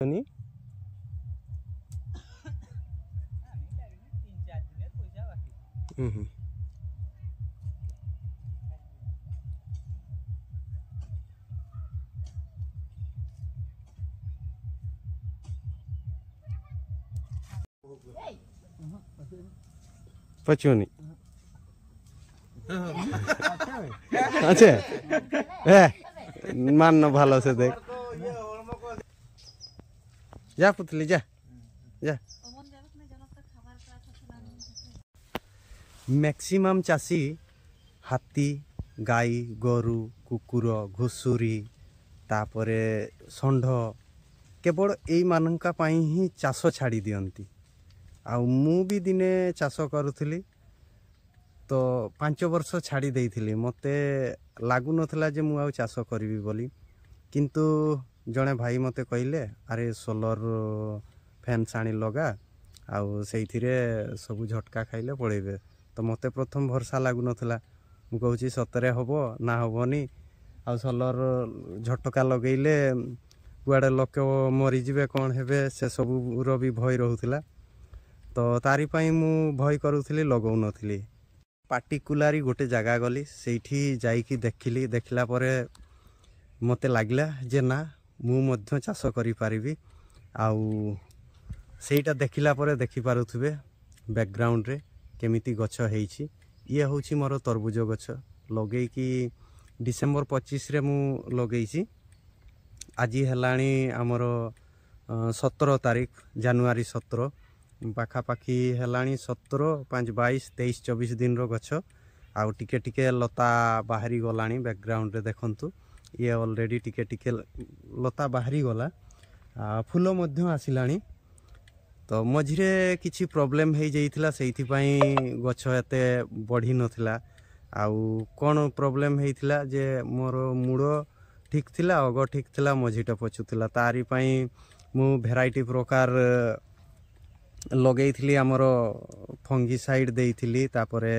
नहीं पचोनी अच्छा मान भालो से देख जा पुतली जा जा मैक्सिमम चाषी हाथी गाई गोरु कुकुर घुसुरी तापरे षंढ केवल यही मानका पाई ही चाष छाड़ी दियंती आ मु भी दिने चाष करुथली तो 5 वर्ष छाड़ी देइथिली मते लागु नथला जे मु आ चाष करबी बोली किंतु जड़े भाई मते कहले अरे सोलर फैन साणी लगा आउ सेइथिरे सब झटका खाइले पड़ेबे तो मते प्रथम भरोसा लागु नथला मु कहूची सतरे हबो ना हबोनी आ सोलर झटका लगेइले गुआड़े लोक मरी जिवे कोन हेबे से सब रो भी भय रहउथिला तो तारी पई मु भय करूथली लगाउ नथली पार्टिकुलारी गोटे जगह गली सेठी जाइकी देखिली देखला परे मते लागला जे ना मु मध्य चाष करि पारिबी आउ सेटा देखिला परे देखि पारुथबे बैकग्राउंड रे केमिति गछ हेइछि ये होछि मोर तरबुज गछ लगेई कि डिसेंबर 25 रे मु लगेइछि आज हेलाणी आमर 17 तारीख जनवरी 17 पाखापाखी हेलाणी 17 5 22 23 24 दिन रो गछ आउ टिके टिके लता बाहरी गलाणी बैकग्राउंड रे देखंतु ये ऑलरेडी टिके टिके लता बाहरी गला फूल मध्य आसिलाणी तो मझिरे किछि प्रॉब्लम हे जाइथिला सेइथि पई गछ एते बढ़ी नथिला आउ कोन प्रॉब्लम हेइथिला जे मोर मुड़ो ठीक थिला अग ठीक थिला मझिटा पछुथिला तारी पई मु भेराइटी प्रकार लगेइथिली हमर फंगीसाइड देइथिली तापरे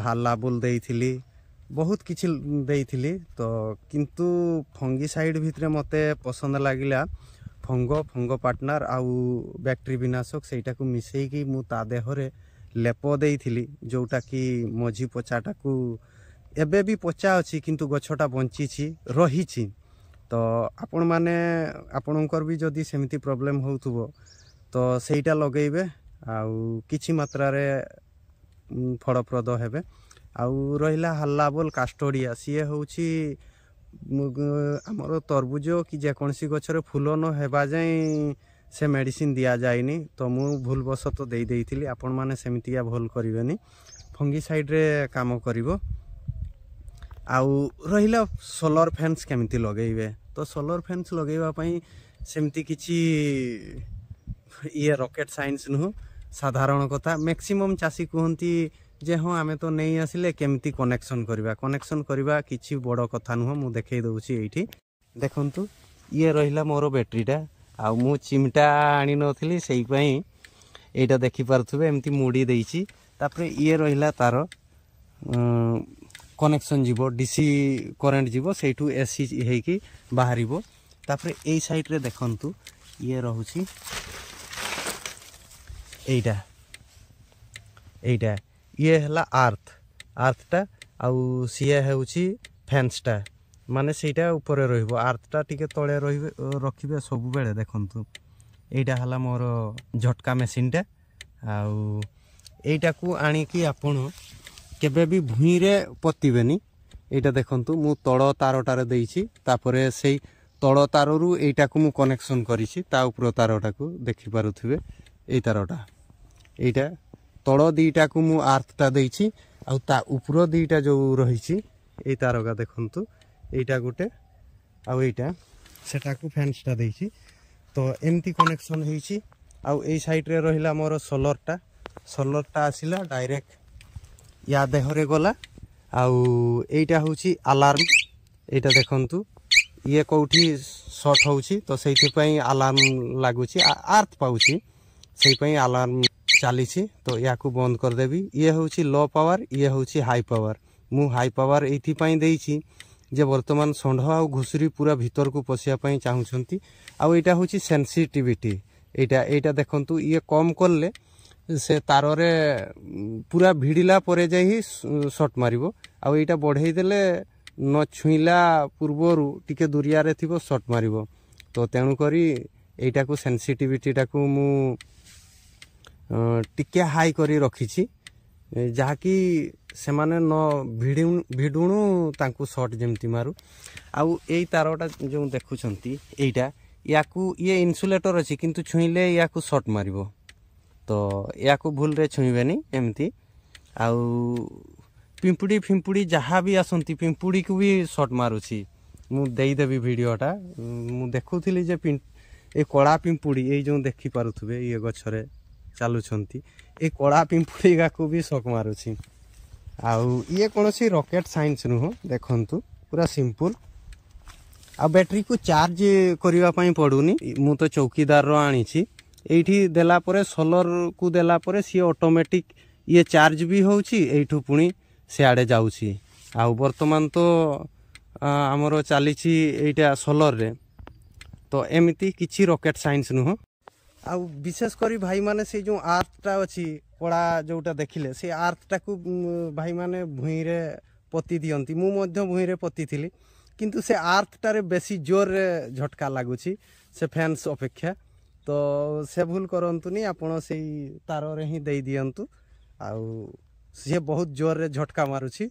हालाबुल देइथिली बहुत किछि देइथिली तो किंतु फंगीसाइड भितरे मते पसंद लागिला फंगो पार्टनर आउ बैक्टेरी विनाशक सेटा को मिसई की मु ता देहरे लेप देइथिली जोटा कि मझी पचाटा को एबे भी पचा अछि किंतु गछटा बंची छी रही छी तो आपण माने आपणकर भी जदी सेमिति प्रॉब्लम होउथबो तो सेटा लगेइबे आउ किछि मात्रा रे फलप्रद हेबे आउ रहिला हल्लाबोल कास्टोडिया सीए होउछि हमर तरबुज कि जे कोनसी गछरे फूल न हेबा जाय से मेडिसिन दिया जायनी तो मु भूलवश तो देई देइथिली आपण माने सेमितिया भूल करिवेनी फंगीसाइड रे काम करिवो आउ रहिला सोलर फैंस केमिति लगेइबे तो सोलर फैंस लगेइबा पई सेमिति किछि ये रॉकेट साइंस नु साधारण कथा मैक्सिमम चासी कहंती जे हाँ आमे तो नहीं आसिले केमिति कनेक्शन करबा किछि बड़ कथा नुह मु देखै दउछि एठी देखंतु ये रहिला मोर बैटरीटा आ मु चिमटा आनी नथिली सेई पई एटा देखि पारथुबे एमति मुडी देइछि तापरे ये रहिला तार कनेक्शन जीवो डीसी करंट जीवो सेठू एसी हेकी बाहरिबो तापरे एई साइड रे देखंतु ये रहुछि एटा ये हला आर्थटा आउ सीए हेउछि फैंसटा माने सेटा ऊपर रहिबो आर्थटा टिके तळे रहिबे रखिबे सब बेले देखंतु एटा हला मोर झटका मेसिनटा आउ एटा को आनी कि आपण केबे भी भुई रे पतिबेनी एटा देखंतु मु तळ तारटारे देइछि तापरे सेई तळ ताररू एटा को मु कनेक्शन करिछि ता ऊपर तारटा को देखि पारुथिबे एई तारटा एटा तळ दीटा को मु आर्थटा देइछि आ ता ऊपर दीटा जो रहिछि एई तारगा देखंतु एटा गुटे आ एटा सेटा को फैंसटा देइछि तो एमती कनेक्शन हेइछि आ एई साइड रे रहिला मोर सोलरटा आसिला डायरेक्ट या देहरे गला आउ एटा होछि अलार्म एटा देखंतु ये कोठी शॉर्ट होछि तो सेइथि पई अलार्म लागुछि आर्थ पाउछि सेइ पई अलार्म चालीछि तो या को बंद कर देबी ये होछि लो पावर ये होछि हाई पावर मु हाई पावर एथि पई देइछि जे वर्तमान षंढ आ घुसुरी पूरा भीतर को पशिया पई चाहुछंती आ एटा होची सेंसिटिविटी एटा देखंतु ये कम करले से तार रे पूरा भिड़िला परे जाई ही शॉट मारिबो आ एटा बढ़ाई देले न छुईला पूर्वरु टिके दुरिया रे थिबो शॉट मारिबो तो तेणु करी एटा को सेंसिटिविटी टा को मु टिके हाई करी रखिछि जहाँकि से माने न भिडुणु तांकु शॉट जेमती मारू आउ एई तारटा जो देखुछंती एइटा याकू ये इन्सुलेटर अछि किंतु छुईले याकू शॉट मारिबो तो याकू भूल रे छुईबेनी एमती आउ पिंपुड़ी फिंपुड़ी जहाँ भी आसंती पिंपुड़ी को भी शॉट मारुछि मु देई देबी वीडियोटा मु देखुथिली जे ए कला पिंपुड़ी ए जो देखि पारुथबे ये गछरे चालुछंती ए कला पिंपुड़ी गाकू भी शॉट मारुछि आउ ये कोनोसी रॉकेट साइंस नुह देखंतु पूरा सिंपल आ बैटरी को चार्ज करिवा पई पडुनी मु तो चौकीदार रो आनीछि एठी देला परे सोलर को देला परे सी ऑटोमेटिक ये चार्ज भी होउछि एठू पुनी से आडे जाउछि आउ वर्तमान तो हमरो चलीछि एटा सोलर रे तो एमिति किछि रॉकेट साइंस नुह आउ विशेष करी भाई माने से जो आर्टटा अछि कड़ा जोटा देखिले से आर्टटा को भाई माने भुई रे पति दियंती मु मध्य भुई रे पति थिली किंतु से आर्टटा रे बेसी जोर रे झटका लागुछि से फैंस अपेक्षा तो से भूल करंतुनी आपण से तार रे ही देई दियंतु आउ से बहुत जोर रे झटका मारुछि